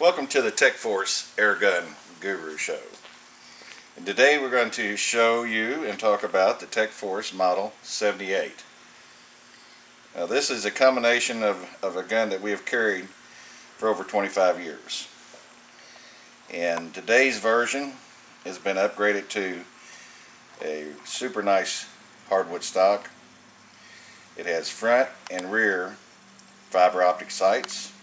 Welcome to the TechForce Airgun Guru Show. And today we're going to show you and talk about the TechForce Model 78. Now this is a combination of a gun that we have carried for over 25 years. And today's version has been upgraded to a super nice hardwood stock. It has front and rear fiber optic sights.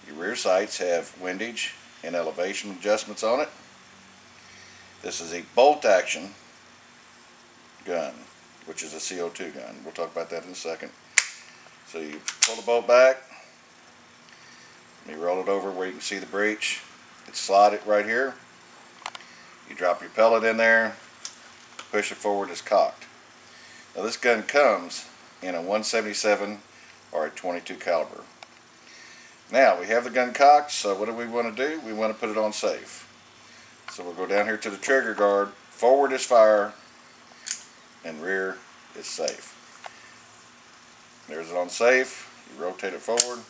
Your rear sights have windage and elevation adjustments on it. This is a bolt action gun, which is a CO2 gun. We'll talk about that in a second. So you pull the bolt back, you roll it over where you can see the breech. It's slotted right here. You drop your pellet in there, push it forward, it's cocked. Now this gun comes in a 177 or a 22 caliber. Now we have the gun cocked, so what do we want to do? We want to put it on safe. So we'll go down here to the trigger guard. Forward is fire and rear is safe. There's it on safe. You rotate it forward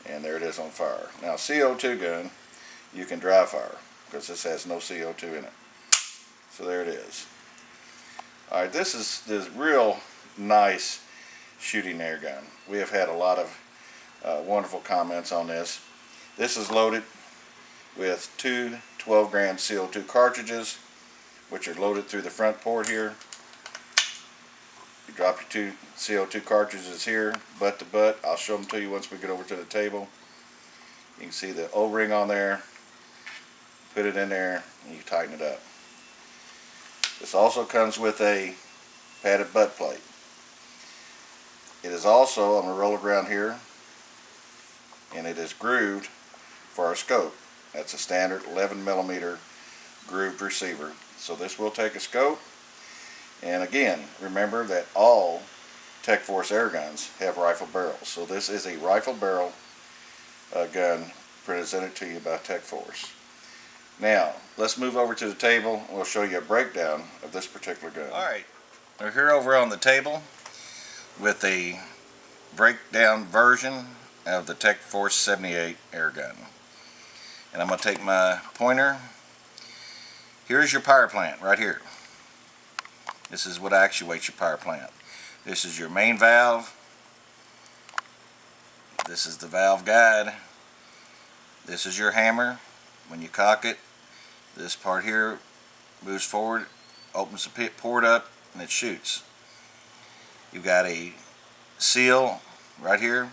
and there it is on fire. Now CO2 gun, you can dry fire because this has no CO2 in it. So there it is. Alright, this is this real nice shooting air gun. We have had a lot of wonderful comments on this. This is loaded with two 12-gram CO2 cartridges, which are loaded through the front port here. You drop your two CO2 cartridges here, butt to butt. I'll show them to you once we get over to the table. You can see the O-ring on there. Put it in there and you tighten it up. This also comes with a padded butt plate. It is also, I'm going to roll it around here, and it is grooved for our scope. That's a standard 11mm grooved receiver. So this will take a scope. And again, remember that all TechForce air guns have rifle barrels. So this is a rifle barrel gun presented to you by TechForce. Now, let's move over to the table and we'll show you a breakdown of this particular gun. Alright, we're here over on the table with a breakdown version of the TechForce 78 air gun. And I'm going to take my pointer. Here's your power plant right here. This is what actuates your power plant. This is your main valve. This is the valve guide. This is your hammer. When you cock it, this part here moves forward, opens the pit port up, and it shoots. You've got a seal right here.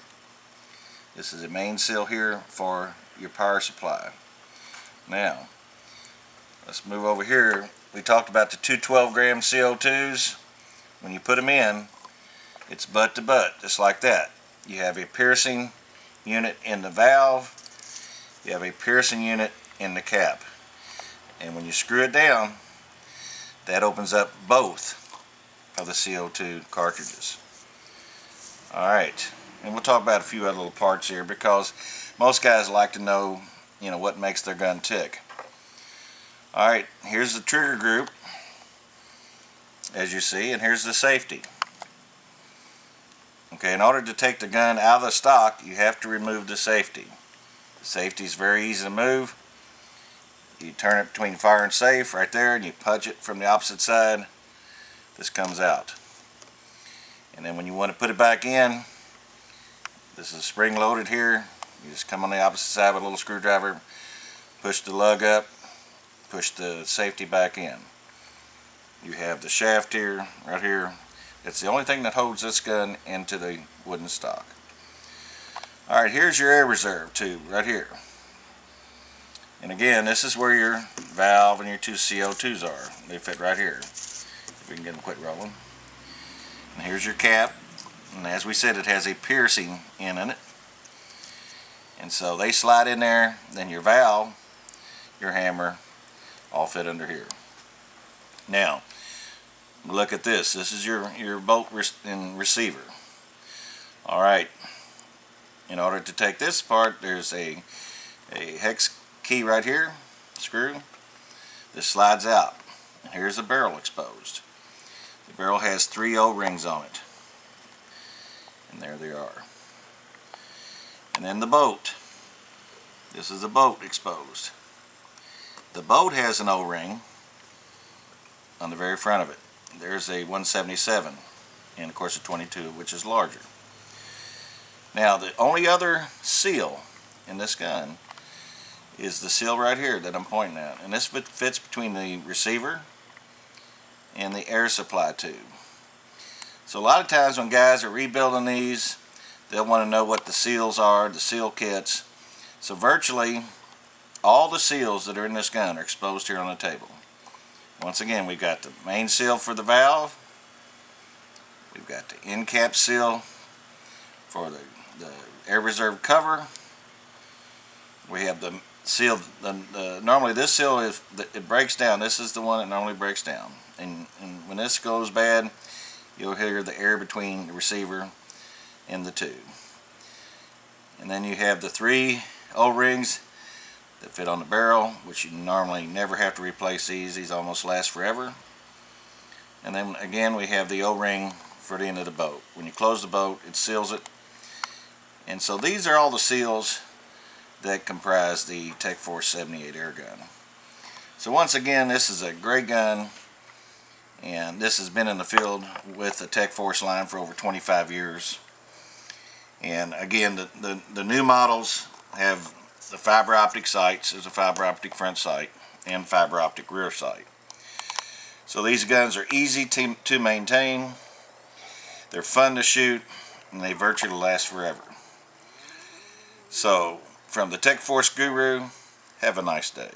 This is a main seal here for your power supply. Now, let's move over here. We talked about the two 12-gram CO2s. When you put them in, it's butt to butt, just like that. You have a piercing unit in the valve. You have a piercing unit in the cap. And when you screw it down, that opens up both of the CO2 cartridges. Alright, and we'll talk about a few other little parts here because most guys like to know, what makes their gun tick. Alright, here's the trigger group, as you see, and here's the safety. Okay, in order to take the gun out of the stock, you have to remove the safety. The safety is very easy to move. You turn it between fire and safe right there, and you punch it from the opposite side. This comes out. And then when you want to put it back in, this is spring loaded here. You just come on the opposite side with a little screwdriver, push the lug up, push the safety back in. You have the shaft here, right here. It's the only thing that holds this gun into the wooden stock. Alright, here's your air reserve tube right here. And again, this is where your valve and your two CO2s are. They fit right here. If we can get them quit rolling. And here's your cap. And as we said, it has a piercing in it. And so they slide in there. Then your valve, your hammer, all fit under here. Now, look at this. This is your bolt and receiver. Alright. In order to take this apart, there's a hex key right here, screw. This slides out. And here's the barrel exposed. The barrel has 3 O-rings on it. And there they are. And then the bolt. This is the boat exposed. The boat has an O-ring on the very front of it. There's a 177 and of course a 22, which is larger. Now the only other seal in this gun is the seal right here that I'm pointing at, and this fits between the receiver and the air supply tube. So a lot of times when guys are rebuilding these, they'll want to know what the seals are, the seal kits. So virtually all the seals that are in this gun are exposed here on the table. Once again, we've got the main seal for the valve, we've got the end cap seal for the air reserve cover, we have the seal, normally this seal, it breaks down. This is the one that normally breaks down, and when this goes bad, you'll hear the air between the receiver and the tube. And then you have the 3 O-rings that fit on the barrel, which you normally never have to replace. These almost last forever. And then again we have the O-ring for the end of the boat. When you close the boat, it seals it. And so these are all the seals that comprise the Tech Force 78 air gun. So once again, this is a great gun, and this has been in the field with the Tech Force line for over 25 years. And again, the new models have the fiber optic sights. There's a fiber optic front sight and fiber optic rear sight. So these guns are easy to maintain, they're fun to shoot, and they virtually last forever. So from the Tech Force Guru, have a nice day.